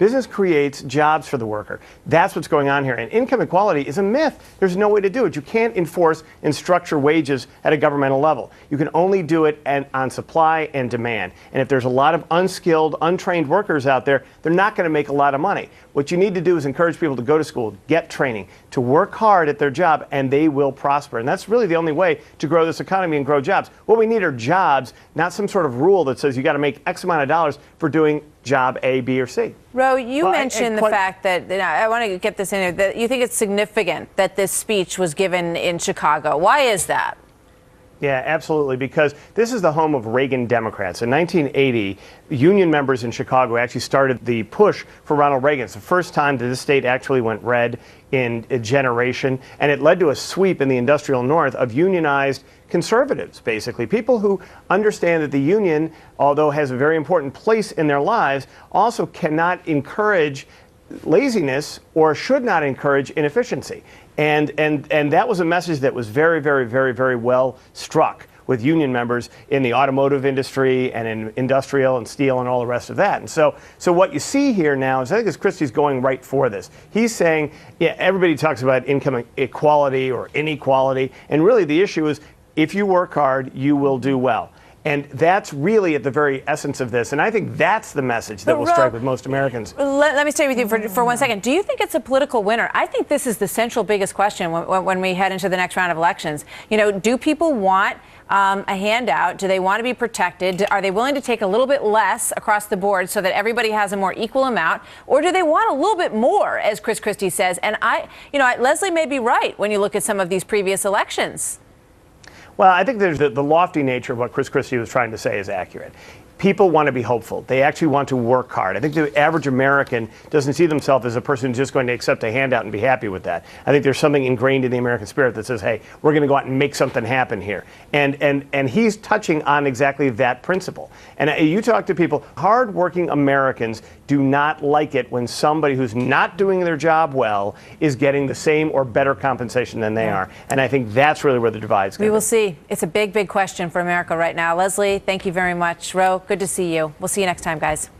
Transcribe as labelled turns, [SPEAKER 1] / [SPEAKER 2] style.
[SPEAKER 1] Business creates jobs for the worker. That's what's going on here. And income equality is a myth. There's no way to do it. You can't enforce and structure wages at a governmental level. You can only do it on supply and demand. And if there's a lot of unskilled, untrained workers out there, they're not going to make a lot of money. What you need to do is encourage people to go to school, get training, to work hard at their job, and they will prosper. And that's really the only way to grow this economy and grow jobs. What we need are jobs, not some sort of rule that says you got to make X amount of dollars for doing job A, B, or C.
[SPEAKER 2] Ro, you mentioned the fact that, I want to get this in here, that you think it's significant that this speech was given in Chicago. Why is that?
[SPEAKER 1] Yeah, absolutely, because this is the home of Reagan Democrats. In 1980, union members in Chicago actually started the push for Ronald Reagan. It's the first time that this state actually went red in a generation, and it led to a sweep in the industrial North of unionized conservatives, basically. People who understand that the union, although has a very important place in their lives, also cannot encourage laziness or should not encourage inefficiency. And that was a message that was very, very, very, very well struck with union members in the automotive industry and in industrial and steel and all the rest of that. And so what you see here now is, I think, is Christie's going right for this. He's saying, yeah, everybody talks about income equality or inequality, and really the issue is if you work hard, you will do well. And that's really at the very essence of this. And I think that's the message that will strike with most Americans.
[SPEAKER 2] Let me stay with you for 1 second. Do you think it's a political winner? I think this is the central biggest question when we head into the next round of elections. You know, do people want a handout? Do they want to be protected? Are they willing to take a little bit less across the board so that everybody has a more equal amount? Or do they want a little bit more, as Chris Christie says? And Leslie may be right when you look at some of these previous elections.
[SPEAKER 1] Well, I think there's the lofty nature of what Chris Christie was trying to say is accurate. People want to be hopeful. They actually want to work hard. I think the average American doesn't see themselves as a person who's just going to accept a handout and be happy with that. I think there's something ingrained in the American spirit that says, hey, we're going to go out and make something happen here. And he's touching on exactly that principle. And you talk to people, hardworking Americans do not like it when somebody who's not doing their job well is getting the same or better compensation than they are. And I think that's really where the divide's going to be.
[SPEAKER 2] We will see. It's a big, big question for America right now. Leslie, thank you very much. Ro, good to see you. We'll see you next time, guys.